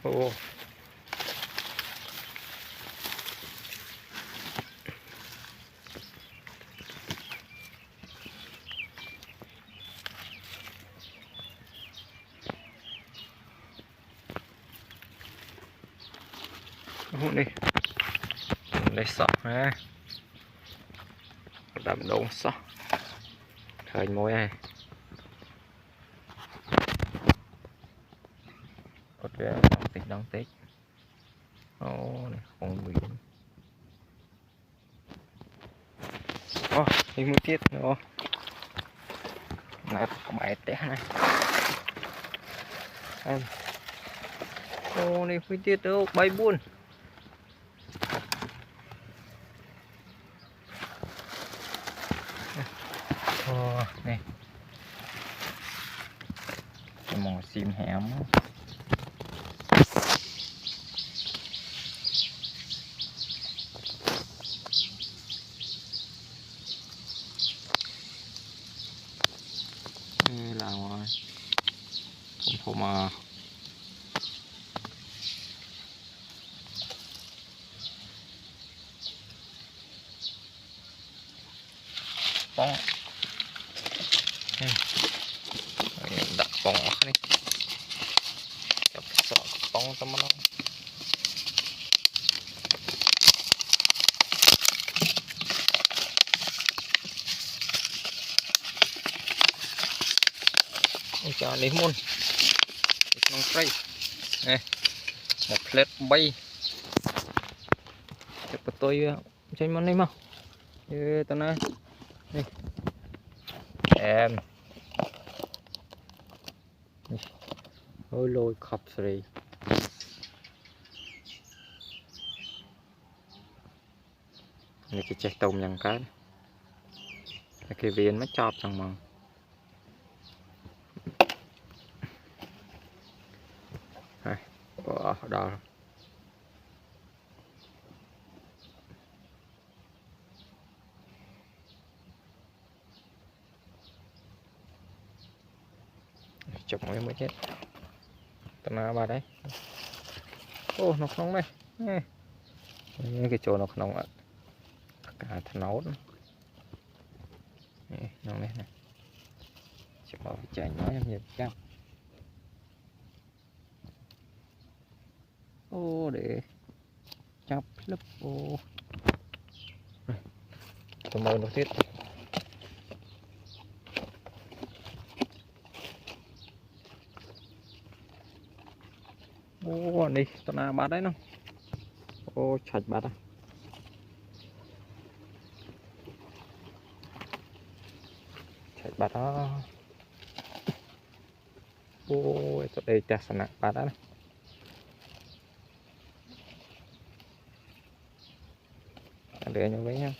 Ô. Hút đi. Lấy sọ ha. Đậm đống sọ. Khởi mối này. Ok, đóng tích. Ô, này không bị. Ô, đi mua tiết nữa. Này có bài té này. Ô, này mua tiết đâu, bay buôn. Này. Cái mỏ xìm hẻm. Đây là thùng bóng đặt bóng này chọc sọ bóng tâm nó cho lấy môn nông cây này một plate bay chụp tôi trên món này mà tao nói đây em ôi lôi khập rồi này cái trái tôm nhằng cái viên mới chọp chẳng mà đó chụp mới chết tao nói bà đấy ô nó không đây cái chỗ nó không ạ cả thằng nấu nó này này chụp vào chạy nói em nhìn chắc ô để chắp lớp ô tôi mời nó thiết ô đi tao nào bắt đấy nó ô chạch bắt à chạch bắt đó ô tao đây chặt sẵn bắt đó này để nhau với nhau.